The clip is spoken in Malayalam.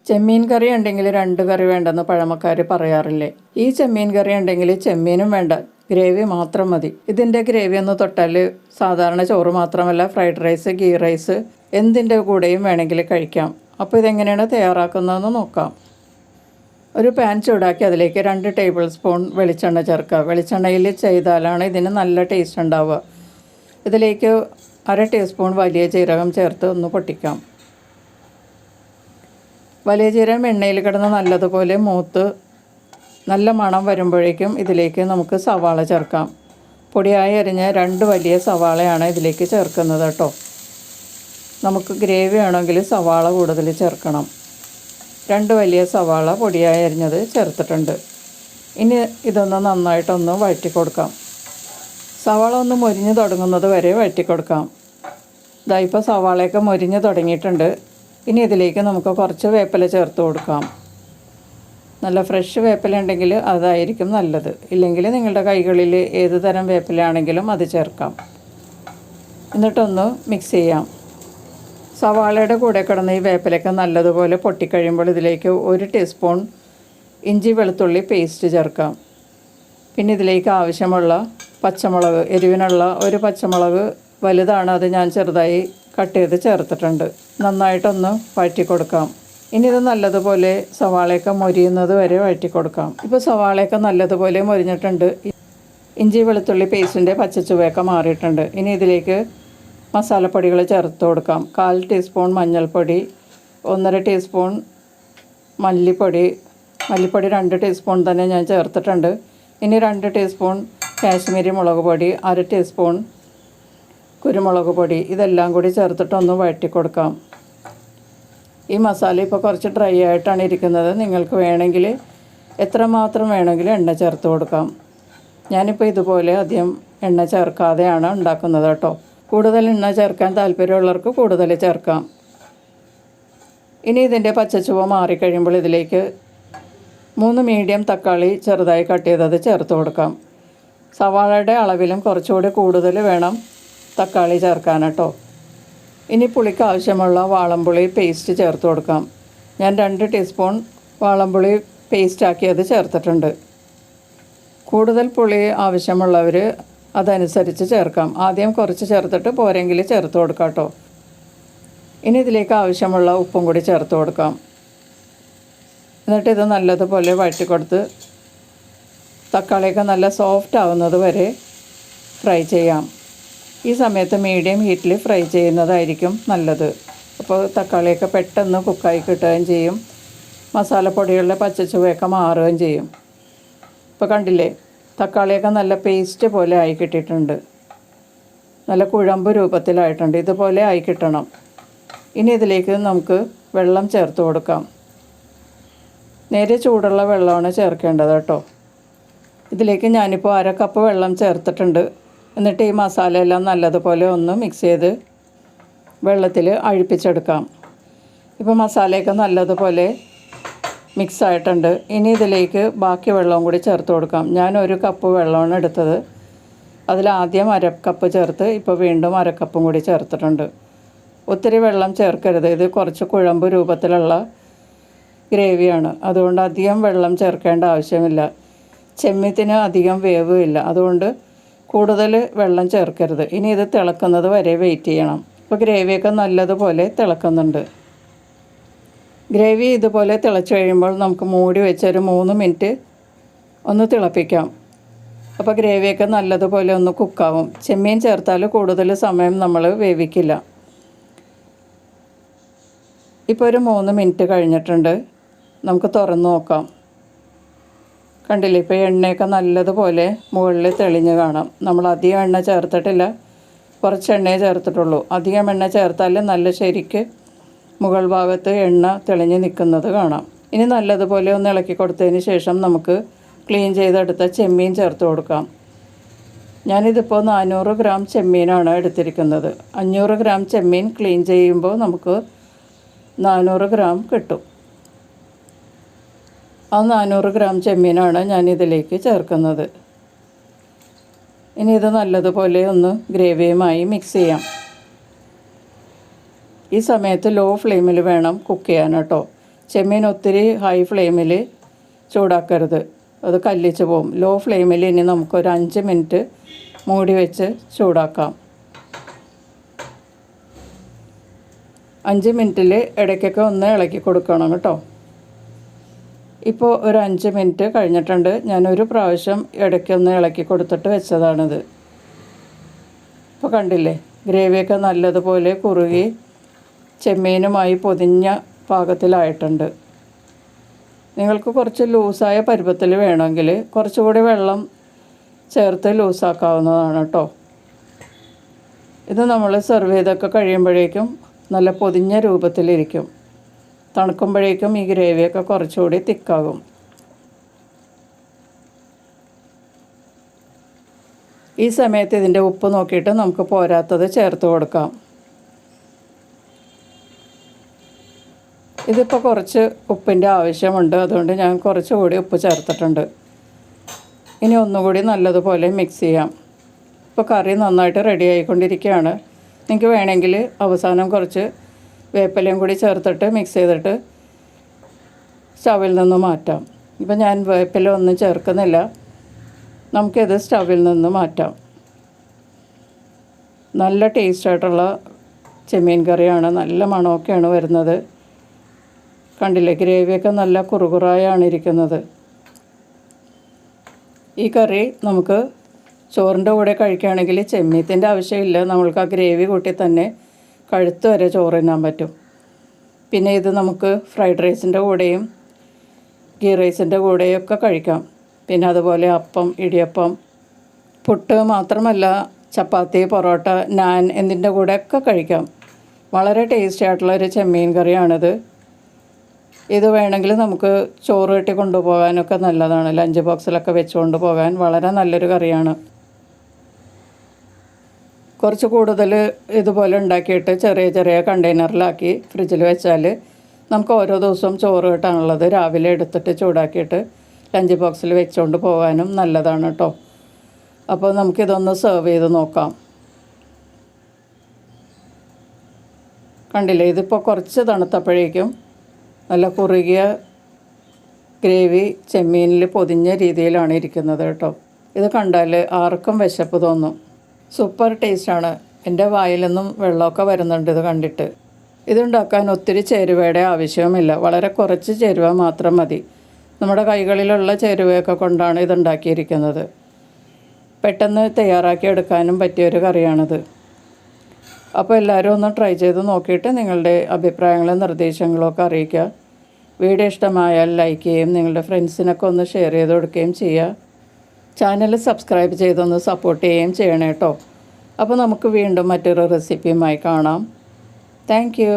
ചെമ്മീൻ കറി ഉണ്ടെങ്കിൽ 2 കറി വേണ്ടെന്ന് പഴമക്കാർ പറയാറില്ലേ? ഈ ചെമ്മീൻ കറി ഉണ്ടെങ്കിൽ ചെമ്മീനും വേണ്ട, ഗ്രേവി മാത്രം മതി. ഇതിൻ്റെ ഗ്രേവി ഒന്ന് തൊട്ടാൽ സാധാരണ ചോറ് മാത്രമല്ല, ഫ്രൈഡ് റൈസ്, ഗീ റൈസ് എന്തിൻ്റെ കൂടെയും വേണമെങ്കിൽ കഴിക്കാം. അപ്പോൾ ഇതെങ്ങനെയാണ് തയ്യാറാക്കുന്നതെന്ന് നോക്കാം. ഒരു പാൻ ചൂടാക്കി അതിലേക്ക് 2 ടേബിൾ സ്പൂൺ വെളിച്ചെണ്ണ ചേർക്കുക. വെളിച്ചെണ്ണയിൽ ചെയ്താലാണ് ഇതിന് നല്ല ടേസ്റ്റ് ഉണ്ടാവുക. ഇതിലേക്ക് 1/2 ടീസ്പൂൺ വലിയ ജീരകം ചേർത്ത് ഒന്ന് പൊട്ടിക്കാം. വലിയ ജീരകം എണ്ണയിൽ കിടന്ന് നല്ലതുപോലെ മൂത്ത് നല്ല മണം വരുമ്പോഴേക്കും ഇതിലേക്ക് നമുക്ക് സവാള ചേർക്കാം. പൊടിയായി അരിഞ്ഞ 2 വലിയ സവാളയാണ് ഇതിലേക്ക് ചേർക്കുന്നത് കേട്ടോ. നമുക്ക് ഗ്രേവി ആണെങ്കിൽ സവാള കൂടുതൽ ചേർക്കണം. 2 വലിയ സവാള പൊടിയായി അരിഞ്ഞത് ചേർത്തിട്ടുണ്ട്. ഇനി ഇതൊന്ന് നന്നായിട്ടൊന്ന് വഴറ്റി കൊടുക്കാം. സവാള ഒന്ന് മൊരിഞ്ഞ് തുടങ്ങുന്നത് വരെ വഴറ്റി കൊടുക്കാം. ഇതാ ഇപ്പോൾ സവാളയൊക്കെ മൊരിഞ്ഞ് തുടങ്ങിയിട്ടുണ്ട്. ഇനി ഇതിലേക്ക് നമുക്ക് കുറച്ച് വേപ്പില ചേർത്ത് കൊടുക്കാം. നല്ല ഫ്രഷ് വേപ്പില ഉണ്ടെങ്കിൽ അതായിരിക്കും നല്ലത്. ഇല്ലെങ്കിൽ നിങ്ങളുടെ കൈകളിൽ ഏത് തരം വേപ്പിലയാണെങ്കിലും അത് ചേർക്കാം. എന്നിട്ടൊന്ന് മിക്സ് ചെയ്യാം. സവാളയുടെ കൂടെ കിടന്ന് ഈ വേപ്പിലയൊക്കെ നല്ലതുപോലെ പൊട്ടിക്കഴിയുമ്പോൾ ഇതിലേക്ക് 1 ടീസ്പൂൺ ഇഞ്ചി വെളുത്തുള്ളി പേസ്റ്റ് ചേർക്കാം. പിന്നെ ഇതിലേക്ക് ആവശ്യമുള്ള പച്ചമുളക്, എരിവിനുള്ള 1 പച്ചമുളക് വലുതാണ്, അത് ഞാൻ ചെറുതായി കട്ട് ചെയ്ത് ചേർത്തിട്ടുണ്ട്. നന്നായിട്ടൊന്ന് വഴറ്റി കൊടുക്കാം. ഇനി ഇത് നല്ലതുപോലെ സവാളയൊക്കെ മൊരിയുന്നത് വരെ വഴറ്റി കൊടുക്കാം. ഇപ്പോൾ സവാളയൊക്കെ നല്ലതുപോലെ മൊരിഞ്ഞിട്ടുണ്ട്. ഇഞ്ചി വെളുത്തുള്ളി പേസ്റ്റിൻ്റെ പച്ചച്ചുവയൊക്കെ മാറിയിട്ടുണ്ട്. ഇനി ഇതിലേക്ക് മസാലപ്പൊടികൾ ചേർത്ത് കൊടുക്കാം. 1/4 ടീസ്പൂൺ മഞ്ഞൾപ്പൊടി, 1.5 ടീസ്പൂൺ മല്ലിപ്പൊടി 2 ടീസ്പൂൺ തന്നെ ഞാൻ ചേർത്തിട്ടുണ്ട്. ഇനി 2 ടീസ്പൂൺ കാശ്മീരി മുളക് പൊടി, 1/2 ടീസ്പൂൺ കുരുമുളക് പൊടി, ഇതെല്ലാം കൂടി ചേർത്തിട്ടൊന്ന് വഴറ്റി കൊടുക്കാം. ഈ മസാല ഇപ്പോൾ കുറച്ച് ഡ്രൈ ആയിട്ടാണ് ഇരിക്കുന്നത്. നിങ്ങൾക്ക് വേണമെങ്കിൽ എത്രമാത്രം വേണമെങ്കിലും എണ്ണ ചേർത്ത് കൊടുക്കാം. ഞാനിപ്പോൾ ഇതുപോലെ അധികം എണ്ണ ചേർക്കാതെയാണ് ഉണ്ടാക്കുന്നത് കേട്ടോ. കൂടുതൽ എണ്ണ ചേർക്കാൻ താല്പര്യമുള്ളവർക്ക് കൂടുതൽ ചേർക്കാം. ഇനി ഇതിൻ്റെ പച്ചച്ചുവ മാറിക്കഴിയുമ്പോൾ ഇതിലേക്ക് 3 മീഡിയം തക്കാളി ചെറുതായി കട്ട് ചെയ്തത് ചേർത്ത് കൊടുക്കാം. സവാളയുടെ അളവിലും കുറച്ചുകൂടി കൂടുതൽ വേണം തക്കാളി ചേർക്കാൻ കേട്ടോ. ഇനി പുളിക്ക് ആവശ്യമുള്ള വാളംപുളി പേസ്റ്റ് ചേർത്ത് കൊടുക്കാം. ഞാൻ 2 ടീസ്പൂൺ വാളംപുളി പേസ്റ്റാക്കിയത് ചേർത്തിട്ടുണ്ട്. കൂടുതൽ പുളി ആവശ്യമുള്ളവർ അതനുസരിച്ച് ചേർക്കാം. ആദ്യം കുറച്ച് ചേർത്തിട്ട് പോരെങ്കിൽ ചേർത്ത് കൊടുക്കാം കേട്ടോ. ഇനി ഇതിലേക്ക് ആവശ്യമുള്ള ഉപ്പും കൂടി ചേർത്ത് കൊടുക്കാം. എന്നിട്ട് ഇത് നല്ലതുപോലെ വഴറ്റി കൊടുത്ത് തക്കാളിയൊക്കെ നല്ല സോഫ്റ്റ് ആവുന്നത് വരെ ഫ്രൈ ചെയ്യാം. ഈ സമയത്ത് മീഡിയം ഹീറ്റിൽ ഫ്രൈ ചെയ്യുന്നതായിരിക്കും നല്ലത്. അപ്പോൾ തക്കാളിയൊക്കെ പെട്ടെന്ന് കുക്കായി കിട്ടുകയും ചെയ്യും. മസാലപ്പൊടികളുടെ പച്ചച്ചുവയൊക്കെ മാറുകയും ചെയ്യും. ഇപ്പോൾ കണ്ടില്ലേ, തക്കാളിയൊക്കെ നല്ല പേസ്റ്റ് പോലെ ആയി കിട്ടിയിട്ടുണ്ട്. നല്ല കുഴമ്പ് രൂപത്തിലായിട്ടുണ്ട്. ഇതുപോലെ ആയി കിട്ടണം. ഇനി ഇതിലേക്ക് നമുക്ക് വെള്ളം ചേർത്ത് കൊടുക്കാം. നേരെ ചൂടുള്ള വെള്ളമാണ് ചേർക്കേണ്ടത് കേട്ടോ. ഇതിലേക്ക് ഞാനിപ്പോൾ 1/2 കപ്പ് വെള്ളം ചേർത്തിട്ടുണ്ട്. എന്നിട്ട് ഈ മസാലയെല്ലാം നല്ലതുപോലെ ഒന്ന് മിക്സ് ചെയ്ത് വെള്ളത്തിൽ അഴിപ്പിച്ചെടുക്കാം. ഇപ്പോൾ മസാലയൊക്കെ നല്ലതുപോലെ മിക്സ് ആയിട്ടുണ്ട്. ഇനി ഇതിലേക്ക് ബാക്കി വെള്ളവും കൂടി ചേർത്ത് കൊടുക്കാം. ഞാൻ 1 കപ്പ് വെള്ളമാണ് എടുത്തത്. അതിലാദ്യം 1/2 കപ്പ് ചേർത്ത് ഇപ്പോൾ വീണ്ടും 1/2 കപ്പും കൂടി ചേർത്തിട്ടുണ്ട്. ഒത്തിരി വെള്ളം ചേർക്കരുത്. ഇത് കുറച്ച് കുഴമ്പ് രൂപത്തിലുള്ള ഗ്രേവിയാണ്. അതുകൊണ്ട് അധികം വെള്ളം ചേർക്കേണ്ട ആവശ്യമില്ല. ചെമ്മീത്തിന് അധികം വേവ് ഇല്ല. അതുകൊണ്ട് കൂടുതൽ വെള്ളം ചേർക്കരുത്. ഇനി ഇത് തിളക്കുന്നത് വരെ വെയിറ്റ് ചെയ്യണം. ഇപ്പോൾ ഗ്രേവിയൊക്കെ നല്ലതുപോലെ തിളക്കുന്നുണ്ട്. ഗ്രേവി ഇതുപോലെ തിളച്ച് കഴിയുമ്പോൾ നമുക്ക് മൂടി വെച്ചൊരു 3 മിനിറ്റ് ഒന്ന് തിളപ്പിക്കാം. അപ്പോൾ ഗ്രേവിയൊക്കെ നല്ലതുപോലെ ഒന്ന് കുക്കാവും. ചെമ്മീൻ ചേർത്താൽ കൂടുതൽ സമയം നമ്മൾ വേവിക്കില്ല. ഇപ്പോൾ ഒരു 3 മിനിറ്റ് കഴിഞ്ഞിട്ടുണ്ട്. നമുക്ക് തുറന്ന് നോക്കാം. കണ്ടില്ലേ, ഇപ്പോൾ എണ്ണയൊക്കെ നല്ലതുപോലെ മുകളിൽ തെളിഞ്ഞ് കാണാം. നമ്മൾ അധികം എണ്ണ ചേർത്തിട്ടില്ല, കുറച്ച് എണ്ണയെ ചേർത്തിട്ടുള്ളൂ. അധികം എണ്ണ ചേർത്താൽ നല്ല ശരിക്ക് മുകൾ ഭാഗത്ത് എണ്ണ തെളിഞ്ഞ് നിൽക്കുന്നത് കാണാം. ഇനി നല്ലതുപോലെ ഒന്ന് ഇളക്കി കൊടുത്തതിന് ശേഷം നമുക്ക് ക്ലീൻ ചെയ്തെടുത്ത ചെമ്മീൻ ചേർത്ത് കൊടുക്കാം. ഞാനിതിപ്പോൾ 400 ഗ്രാം ചെമ്മീനാണ് എടുത്തിരിക്കുന്നത്. 500 ഗ്രാം ചെമ്മീൻ ക്ലീൻ ചെയ്യുമ്പോൾ നമുക്ക് 400 ഗ്രാം കിട്ടും. ആ 400 ഗ്രാം ചെമ്മീനാണ് ഞാനിതിലേക്ക് ചേർക്കുന്നത്. ഇനി ഇത് നല്ലതുപോലെ ഒന്ന് ഗ്രേവിയുമായി മിക്സ് ചെയ്യാം. ഈ സമയത്ത് ലോ ഫ്ലെയിമിൽ വേണം കുക്ക് ചെയ്യാൻ കേട്ടോ. ചെമ്മീൻ ഒത്തിരി ഹൈ ഫ്ലെയിമിൽ ചൂടാക്കരുത്, അത് കല്ലിച്ച് പോകും. ലോ ഫ്ലെയിമിൽ ഇനി നമുക്കൊരു 5 മിനിറ്റ് മൂടി വെച്ച് ചൂടാക്കാം. 5 മിനിറ്റിൽ ഇടയ്ക്കൊക്കെ ഒന്ന് ഇളക്കി കൊടുക്കണം കേട്ടോ. ഇപ്പോൾ ഒരു 5 മിനിറ്റ് കഴിഞ്ഞിട്ടുണ്ട്. ഞാനൊരു പ്രാവശ്യം ഇടയ്ക്കൊന്ന് ഇളക്കി കൊടുത്തിട്ട് വെച്ചതാണിത്. ഇപ്പോൾ കണ്ടില്ലേ, ഗ്രേവിയൊക്കെ നല്ലതുപോലെ കുറുകി ചെമ്മീനുമായി പൊതിഞ്ഞ പാകത്തിലായിട്ടുണ്ട്. നിങ്ങൾക്ക് കുറച്ച് ലൂസായ പരുവത്തിൽ വേണമെങ്കിൽ കുറച്ചുകൂടി വെള്ളം ചേർത്ത് ലൂസാക്കാവുന്നതാണ് കേട്ടോ. ഇത് നമ്മൾ സെർവ് ചെയ്തൊക്കെ കഴിയുമ്പോഴേക്കും നല്ല പൊതിഞ്ഞ രൂപത്തിലിരിക്കും. തണുക്കുമ്പോഴേക്കും ഈ ഗ്രേവിയൊക്കെ കുറച്ചുകൂടി തിക്കാകും. ഈ സമയത്ത് ഇതിൻ്റെ ഉപ്പ് നോക്കിയിട്ട് നമുക്ക് പോരാത്തത് ചേർത്ത് കൊടുക്കാം. ഇതിപ്പോൾ കുറച്ച് ഉപ്പിൻ്റെ ആവശ്യമുണ്ട്, അതുകൊണ്ട് ഞാൻ കുറച്ചുകൂടി ഉപ്പ് ചേർത്തിട്ടുണ്ട്. ഇനി ഒന്നുകൂടി നല്ലതുപോലെ മിക്സ് ചെയ്യാം. ഇപ്പോൾ കറി നന്നായിട്ട് റെഡി ആയിക്കൊണ്ടിരിക്കുകയാണ്. നിങ്ങൾക്ക് വേണമെങ്കിൽ അവസാനം കുറച്ച് വേപ്പിലയും കൂടി ചേർത്തിട്ട് മിക്സ് ചെയ്തിട്ട് സ്റ്റവിൽ നിന്ന് മാറ്റാം. ഇപ്പം ഞാൻ വേപ്പില ഒന്നും ചേർക്കുന്നില്ല. നമുക്കിത് സ്റ്റവിൽ നിന്ന് മാറ്റാം. നല്ല ടേസ്റ്റായിട്ടുള്ള ചെമ്മീൻ കറിയാണ്. നല്ല മണമൊക്കെയാണ് വരുന്നത്. കണ്ടില്ലേ, ഗ്രേവിയൊക്കെ നല്ല കുറുകുറായാണ് ഇരിക്കുന്നത്. ഈ കറി നമുക്ക് ചോറിൻ്റെ കൂടെ കഴിക്കുകയാണെങ്കിൽ ചെമ്മീത്തിൻ്റെ ആവശ്യമില്ല. നമ്മൾക്ക് ആ ഗ്രേവി കൂട്ടി തന്നെ കഴുത്ത് വരെ ചോറ് തിന്നാൻ പറ്റും. പിന്നെ ഇത് നമുക്ക് ഫ്രൈഡ് റൈസിൻ്റെ കൂടെയും ഗീ റൈസിൻ്റെ കൂടെയൊക്കെ കഴിക്കാം. പിന്നെ അതുപോലെ അപ്പം, ഇടിയപ്പം, പുട്ട് മാത്രമല്ല ചപ്പാത്തി, പൊറോട്ട, നാൻ എന്നിൻ്റെ കൂടെയൊക്കെ കഴിക്കാം. വളരെ ടേസ്റ്റി ആയിട്ടുള്ളൊരു ചെമ്മീൻ കറിയാണിത്. ഇത് വേണമെങ്കിൽ നമുക്ക് ചോറ് കെട്ടി കൊണ്ടുപോകാനൊക്കെ നല്ലതാണ്. ലഞ്ച് ബോക്സിലൊക്കെ വെച്ചുകൊണ്ട് പോകാൻ വളരെ നല്ലൊരു കറിയാണ്. കുറച്ച് കൂടുതൽ ഇതുപോലെ ഉണ്ടാക്കിയിട്ട് ചെറിയ ചെറിയ കണ്ടെയ്നറിലാക്കി ഫ്രിഡ്ജിൽ വെച്ചാൽ നമുക്ക് ഓരോ ദിവസവും ചോറ് കിട്ടാനുള്ളത് രാവിലെ എടുത്തിട്ട് ചൂടാക്കിയിട്ട് ലഞ്ച് ബോക്സിൽ വെച്ചുകൊണ്ട് പോകാനും നല്ലതാണ് കേട്ടോ. അപ്പോൾ നമുക്കിതൊന്ന് സെർവ് ചെയ്ത് നോക്കാം. കണ്ടില്ലേ, ഇതിപ്പോൾ കുറച്ച് തണുത്തപ്പോഴേക്കും നല്ല കുറുകിയ ഗ്രേവി ചെമ്മീനിൽ പൊതിഞ്ഞ രീതിയിലാണ് ഇരിക്കുന്നത് കേട്ടോ. ഇത് കണ്ടാൽ ആർക്കും വിശപ്പ് തോന്നും. സൂപ്പർ ടേസ്റ്റാണ്. എൻ്റെ വായിൽ നിന്നും വെള്ളമൊക്കെ വരുന്നുണ്ട് ഇത് കണ്ടിട്ട്. ഇതുണ്ടാക്കാൻ ഒത്തിരി ചേരുവയുടെ ആവശ്യവുമില്ല. വളരെ കുറച്ച് ചേരുവ മാത്രം മതി. നമ്മുടെ കൈകളിലുള്ള ചേരുവയൊക്കെ കൊണ്ടാണ് ഇതുണ്ടാക്കിയിരിക്കുന്നത്. പെട്ടെന്ന് തയ്യാറാക്കി എടുക്കാനും പറ്റിയൊരു കറിയാണിത്. അപ്പോൾ എല്ലാവരും ഒന്ന് ട്രൈ ചെയ്ത് നോക്കിയിട്ട് നിങ്ങളുടെ അഭിപ്രായങ്ങളും നിർദ്ദേശങ്ങളും ഒക്കെ അറിയിക്കുക. വീഡിയോ ഇഷ്ടമായാൽ ലൈക്ക് ചെയ്യുകയും നിങ്ങളുടെ ഫ്രണ്ട്സിനൊക്കെ ഒന്ന് ഷെയർ ചെയ്ത് കൊടുക്കുകയും ചെയ്യുക. ചാനൽ സബ്സ്ക്രൈബ് ചെയ്തൊന്ന് സപ്പോർട്ട് ചെയ്യുകയും ചെയ്യണം കേട്ടോ. അപ്പോൾ നമുക്ക് വീണ്ടും മറ്റൊരു റെസിപ്പിയുമായി കാണാം. Thank you.